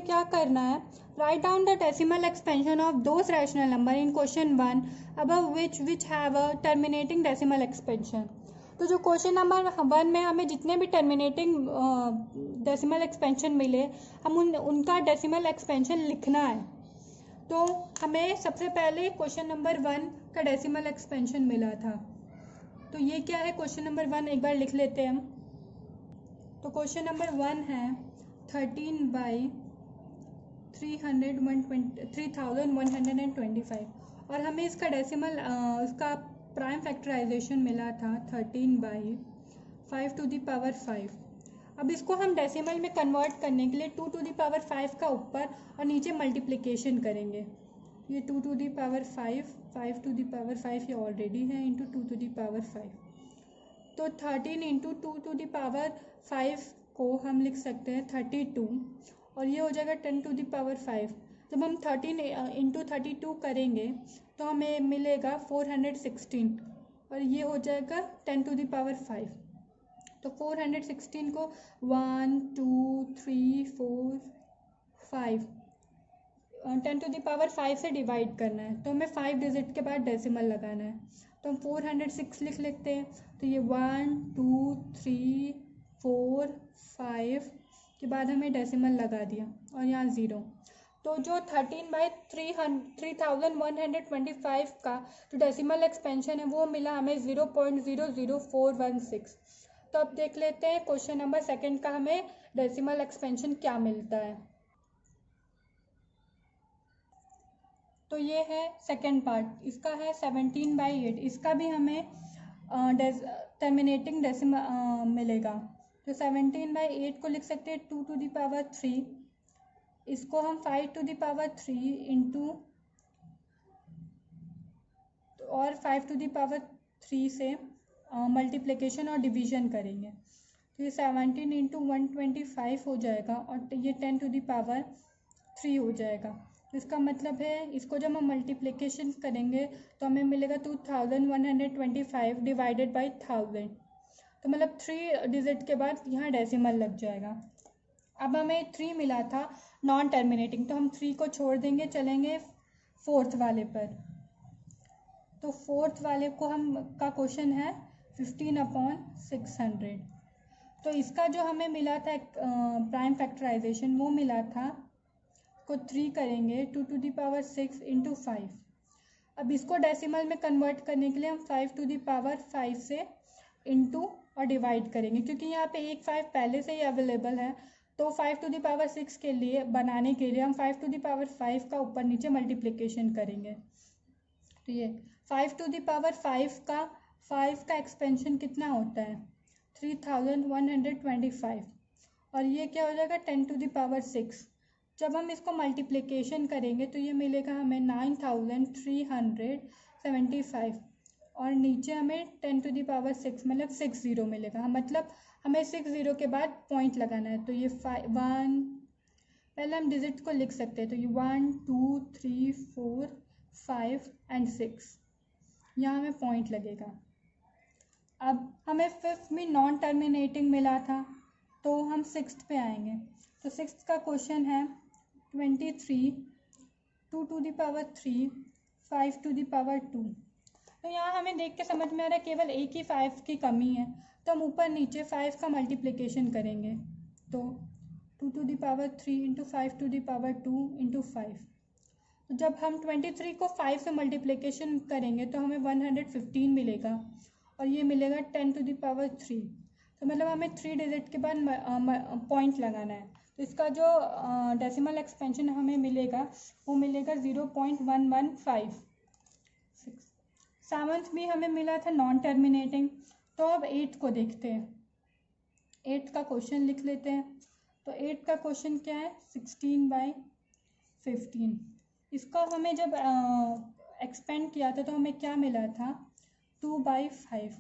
क्या करना है, write down the decimal expansion of those rational number in question 1 above which have a terminating decimal expansion. तो जो question number 1 में हमें जितने भी टर्मिनेटिंग डेसिमल एक्सपेंशन मिले, हम उनका डेसिमल एक्सपेंशन लिखना है। तो हमें सबसे पहले क्वेश्चन नंबर 1 का डेसिमल एक्सपेंशन मिला था। तो ये क्या है क्वेश्चन नंबर 1, एक बार लिख लेते हैं हम। तो क्वेश्चन नंबर 1 है 13/3125 और हमें इसका डेसिमल इसका प्राइम फैक्टराइजेशन मिला था 13/5 अब इसको हम डेसिमल में कन्वर्ट करने के लिए 2⁵ का ऊपर और नीचे मल्टीप्लिकेशन करेंगे। ये 2⁵, 5⁵ ये ऑलरेडी है इंटू 2⁵। तो 13 इंटू 2⁵ को हम लिख सकते हैं 32 और ये हो जाएगा 10⁵। जब हम 13 इंटू 32 करेंगे तो हमें मिलेगा 416 और ये हो जाएगा 10⁵। तो 416 को 1 2 3 4 5 10⁵ से डिवाइड करना है। तो हमें 5 डिजिट के बाद डेसिमल लगाना है। तो हम 406 लिख लेते हैं। तो ये 1 2 3 4 5 के बाद हमें डेसिमल लगा दिया और यहाँ 0। तो जो 13/3125 का जो डेसिमल एक्सपेंशन है वो मिला हमें 0.00416। तो अब देख लेते हैं क्वेश्चन नंबर 2 का हमें डेसिमल एक्सपेंशन क्या मिलता है। तो ये है सेकेंड पार्ट, इसका है 17/8। इसका भी हमें टर्मिनेटिंग डेसिमल मिलेगा। तो 17/8 को लिख सकते हैं 2⁵। इसको हम 5⁵ इंटू और 5⁵ से मल्टीप्लिकेशन और डिवीजन करेंगे। तो ये 17 इंटू 125 हो जाएगा और ये 10⁵ हो जाएगा। तो इसका मतलब है इसको जब हम मल्टीप्लिकेशन करेंगे तो हमें मिलेगा 2125 डिवाइडेड बाई 1000। तो मतलब 3 डिजिट के बाद यहाँ डेसिमल लग जाएगा। अब हमें 3 मिला था नॉन टर्मिनेटिंग, तो हम 3 को छोड़ देंगे, चलेंगे 4th वाले पर। तो 4th वाले को हम का क्वेश्चन है 15/600। तो इसका जो हमें मिला था प्राइम फैक्टराइजेशन वो मिला था को 3 करेंगे 2⁵ इंटू 5। अब इसको डेसिमल में कन्वर्ट करने के लिए हम 5⁵ से इंटू और डिवाइड करेंगे, क्योंकि यहाँ पे एक 5 पहले से ही अवेलेबल है। तो 5⁵ के लिए बनाने के लिए हम 5⁵ का ऊपर नीचे मल्टीप्लिकेशन करेंगे। तो ये 5⁵ का एक्सपेंशन कितना होता है 3125 और ये क्या हो जाएगा 10⁶। जब हम इसको मल्टीप्लिकेशन करेंगे तो ये मिलेगा हमें 9375 और नीचे हमें 10⁶ मतलब 60 मिलेगा। मतलब हमें 60 के बाद पॉइंट लगाना है। तो ये 1 पहले हम डिजिट को लिख सकते हैं। तो ये 1 2 3 4 5 एंड 6 यहाँ हमें पॉइंट लगेगा। अब हमें 5th में नॉन टर्मिनेटिंग मिला था तो हम 6th पे आएंगे। तो 6th का क्वेश्चन है 23 2⁵, 5⁵2। तो यहाँ हमें देख के समझ में आ रहा है केवल एक ही 5 की कमी है, तो हम ऊपर नीचे 5 का मल्टीप्लिकेशन करेंगे। तो 2⁵ इंटू 5⁵2 इंटू 5। तो जब हम 23 को 5 से मल्टीप्लिकेशन करेंगे तो हमें 115 मिलेगा और ये मिलेगा 10⁵। तो मतलब हमें 3 डिजिट के बाद पॉइंट लगाना है। तो इसका जो डेसिमल एक्सपेंशन हमें मिलेगा वो मिलेगा 0.115। 7th में हमें मिला था नॉन टर्मिनेटिंग। तो अब 8th को देखते हैं। 8th का क्वेश्चन लिख लेते हैं। तो 8th का क्वेश्चन क्या है 16/15। इसका हमें जब एक्सपेंड किया था तो हमें क्या मिला था 2/5।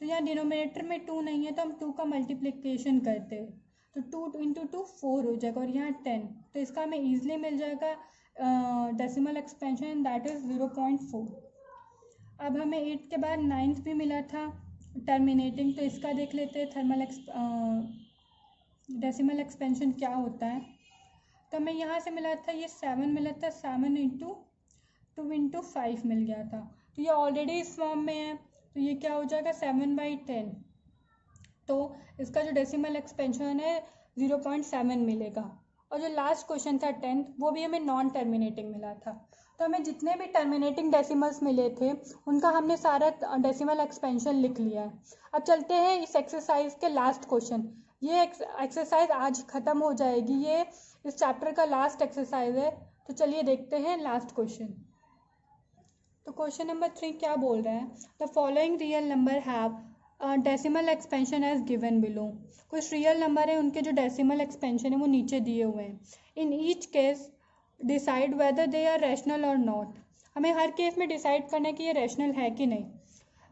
तो यहाँ डिनोमिनेटर में 2 नहीं है तो हम 2 का मल्टीप्लिकेशन करते हैं। तो 2 इंटू 2 4 हो जाएगा और यहाँ 10। तो इसका हमें ईजिली मिल जाएगा डेसिमल एक्सपेंशन, दैट इज़ 0.4। अब हमें 8 के बाद 9th भी मिला था टर्मिनेटिंग। तो इसका देख लेते हैं डेसिमल एक्सपेंशन क्या होता है। तो हमें यहाँ से मिला था ये 7 मिला था, 7 इंटू 2 इंटू 5 मिल गया था। तो ये ऑलरेडी इस फॉर्म में है, तो ये क्या हो जाएगा 7/10। तो इसका जो डेसिमल एक्सपेंशन है 0.7 मिलेगा। और जो लास्ट क्वेश्चन था 10th, वो भी हमें नॉन टर्मिनेटिंग मिला था। तो हमें जितने भी टर्मिनेटिंग डेसिमल्स मिले थे उनका हमने सारा डेसिमल एक्सपेंशन लिख लिया है। अब चलते हैं इस एक्सरसाइज के लास्ट क्वेश्चन। ये एक्सरसाइज आज ख़त्म हो जाएगी, ये इस चैप्टर का लास्ट एक्सरसाइज है। तो चलिए देखते हैं लास्ट क्वेश्चन। तो क्वेश्चन नंबर 3 क्या बोल रहा है, the following real number have decimal expansion as given below. कुछ रियल नंबर है, उनके जो डेसिमल एक्सपेंशन है वो नीचे दिए हुए हैं। In each case decide whether they are rational और नॉट। हमें हर केस में डिसाइड करना है कि ये रैशनल है कि नहीं।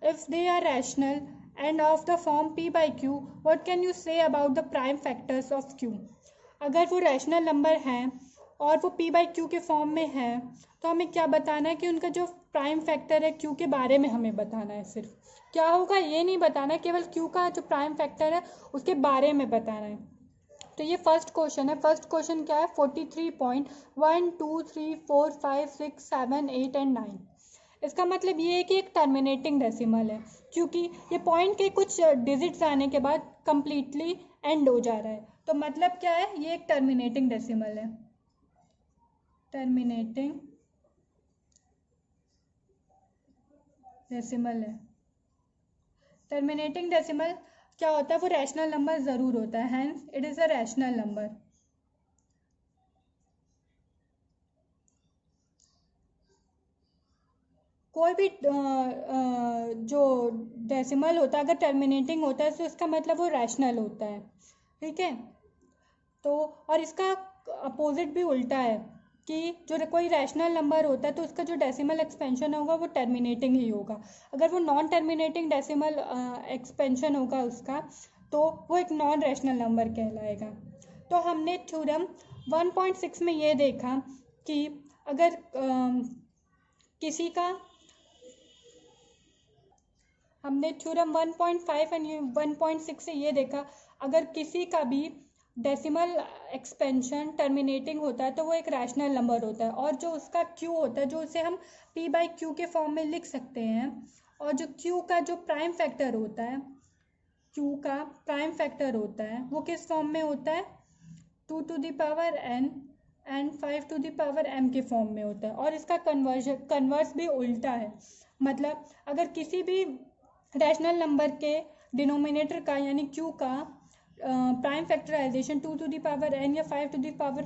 If they are rational and of the form p/q, what can you say about the prime factors of q। अगर वो रैशनल नंबर हैं और वो p/q के फॉर्म में है तो हमें क्या बताना है कि उनका जो प्राइम फैक्टर है q के बारे में हमें बताना है। सिर्फ क्या होगा ये नहीं बताना है, केवल q का जो प्राइम फैक्टर है उसके बारे में बताना है। तो ये फर्स्ट क्वेश्चन है। फर्स्ट क्वेश्चन क्या है, 43.1 2 3 4 5 6 7 8 एंड 9। इसका मतलब ये है कि एक टर्मिनेटिंग डेसिमल है, क्योंकि ये पॉइंट के कुछ डिजिट्स आने के बाद कंप्लीटली एंड हो जा रहा है। तो मतलब क्या है, ये एक टर्मिनेटिंग डेसिमल है। टर्मिनेटिंग डेसिमल है। टर्मिनेटिंग डेसिमल क्या होता है, वो रैशनल नंबर ज़रूर होता है, hence it is a rational number. कोई भी जो डेसिमल होता है अगर टर्मिनेटिंग होता है तो इसका मतलब वो रैशनल होता है, ठीक है। तो और इसका अपोजिट भी उल्टा है कि जो कोई रैशनल नंबर होता है तो उसका जो डेसिमल एक्सपेंशन होगा वो टर्मिनेटिंग ही होगा। अगर वो नॉन टर्मिनेटिंग डेसिमल एक्सपेंशन होगा उसका, तो वो एक नॉन रैशनल नंबर कहलाएगा। तो हमने थ्योरम 1.6 में ये देखा कि अगर किसी का, हमने थ्योरम 1.5 एंड 1.6 से ये देखा, अगर किसी का भी डेसिमल एक्सपेंशन टर्मिनेटिंग होता है तो वो एक रैशनल नंबर होता है, और जो उसका q होता है जो उसे हम p/q के फॉर्म में लिख सकते हैं, और जो q का जो प्राइम फैक्टर होता है, q का प्राइम फैक्टर होता है वो किस फॉर्म में होता है, 2 to the power n and 5 to the power m के फॉर्म में होता है। और इसका कन्वर्स भी उल्टा है। मतलब अगर किसी भी रैशनल नंबर के डिनोमिनेटर का यानी q का prime factorisation 2 to the power n या 5 to the power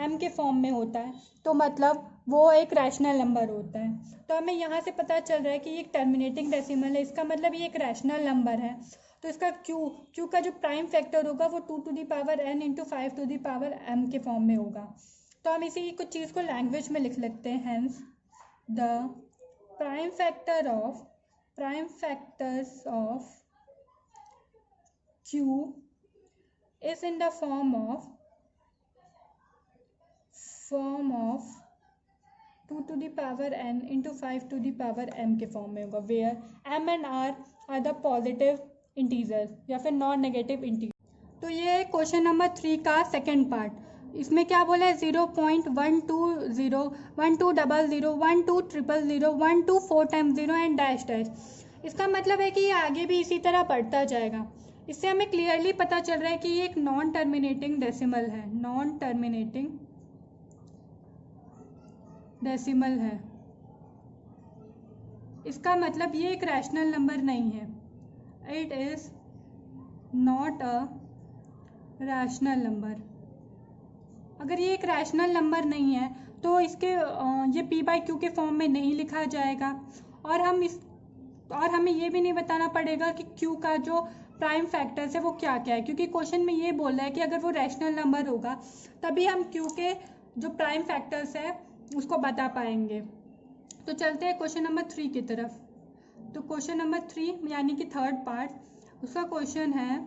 m के फॉर्म में होता है तो मतलब वो एक रैशनल नंबर होता है। तो हमें यहाँ से पता चल रहा है कि ये एक टर्मिनेटिंग डेसिमल है, इसका मतलब ये एक रैशनल नंबर है। तो इसका q का जो प्राइम फैक्टर होगा वो 2 to the power n into 5 to the power m के फॉर्म में होगा। तो हम इसी कुछ चीज़ को लैंग्वेज में लिख लेते हैं। Hence the prime factors of q is in the form of 2 to the power n into 5 to the power m के फॉर्म में होगा, where m and r are the positive integers या फिर नॉन नेगेटिव इंटीजर। तो ये है question number 3 का second part. इसमें क्या बोला है, 0.120 1200 12000 124 टाइम्स 0 एंड डैश डैश। इसका मतलब है कि ये आगे भी इसी तरह बढ़ता जाएगा। इससे हमें क्लियरली पता चल रहा है कि ये एक नॉन टर्मिनेटिंग डेसिमल है, नॉन टर्मिनेटिंग डेसिमल है। इसका मतलब ये एक रैशनल नंबर नहीं है, it is not a rational number. अगर ये एक रैशनल नंबर नहीं है तो इसके ये p/q के फॉर्म में नहीं लिखा जाएगा, और हमें ये भी नहीं बताना पड़ेगा कि q का जो प्राइम फैक्टर्स है वो क्या क्या है, क्योंकि क्वेश्चन में ये बोल रहा है कि अगर वो रैशनल नंबर होगा तभी हम q के जो प्राइम फैक्टर्स है उसको बता पाएंगे। तो चलते हैं क्वेश्चन नंबर 3 की तरफ। तो क्वेश्चन नंबर 3 यानी कि थर्ड पार्ट, उसका क्वेश्चन है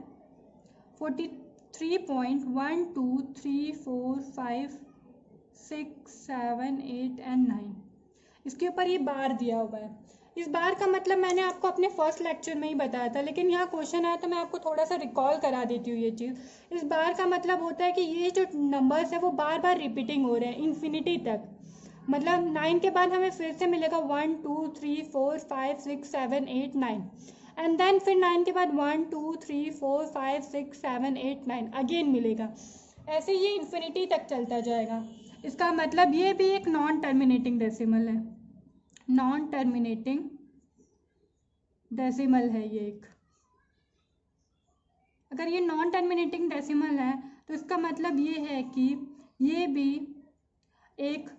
43.1 2 3 4 5 6 7 8 एंड 9। इसके ऊपर ये बार दिया हुआ है। इस बार का मतलब मैंने आपको अपने फर्स्ट लेक्चर में ही बताया था, लेकिन यहाँ क्वेश्चन आया तो मैं आपको थोड़ा सा रिकॉल करा देती हूँ ये चीज़। इस बार का मतलब होता है कि ये जो नंबर्स है वो बार बार रिपीटिंग हो रहे हैं इन्फिनिटी तक। मतलब 9 के बाद हमें फिर से मिलेगा 1 2 3 4 5 6 7 8 9, एंड देन फिर 9 के बाद 1 2 3 4 5 6 7 8 9 अगेन मिलेगा। ऐसे ये इन्फिनिटी तक चलता जाएगा। इसका मतलब ये भी एक नॉन टर्मिनेटिंग डेसिमल है, नॉन टर्मिनेटिंग डेसिमल है ये एक। अगर ये नॉन टर्मिनेटिंग डेसिमल है तो इसका मतलब ये है कि ये भी एक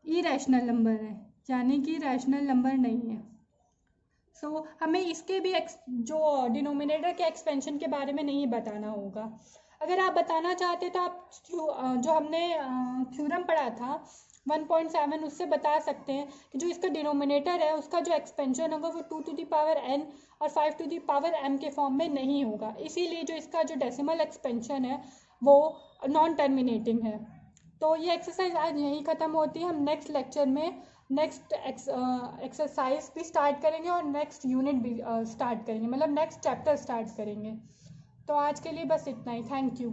इरेशनल नंबर है, यानी कि रैशनल नंबर नहीं है। सो हमें इसके भी जो डिनोमिनेटर के एक्सपेंशन के बारे में नहीं बताना होगा। अगर आप बताना चाहते तो आप जो हमने थ्योरम पढ़ा था 1.7 उससे बता सकते हैं कि जो इसका डिनोमिनेटर है उसका जो एक्सपेंशन होगा वो 2 टू द पावर n और 5 टू द पावर m के फॉर्म में नहीं होगा, इसीलिए जो इसका जो डेसिमल एक्सपेंशन है वो नॉन टर्मिनेटिंग है। तो ये एक्सरसाइज आज यहीं ख़त्म होती है। हम नेक्स्ट लेक्चर में नेक्स्ट एक्सरसाइज भी स्टार्ट करेंगे और नेक्स्ट यूनिट भी स्टार्ट करेंगे, मतलब नेक्स्ट चैप्टर स्टार्ट करेंगे। तो आज के लिए बस इतना ही। Thank you.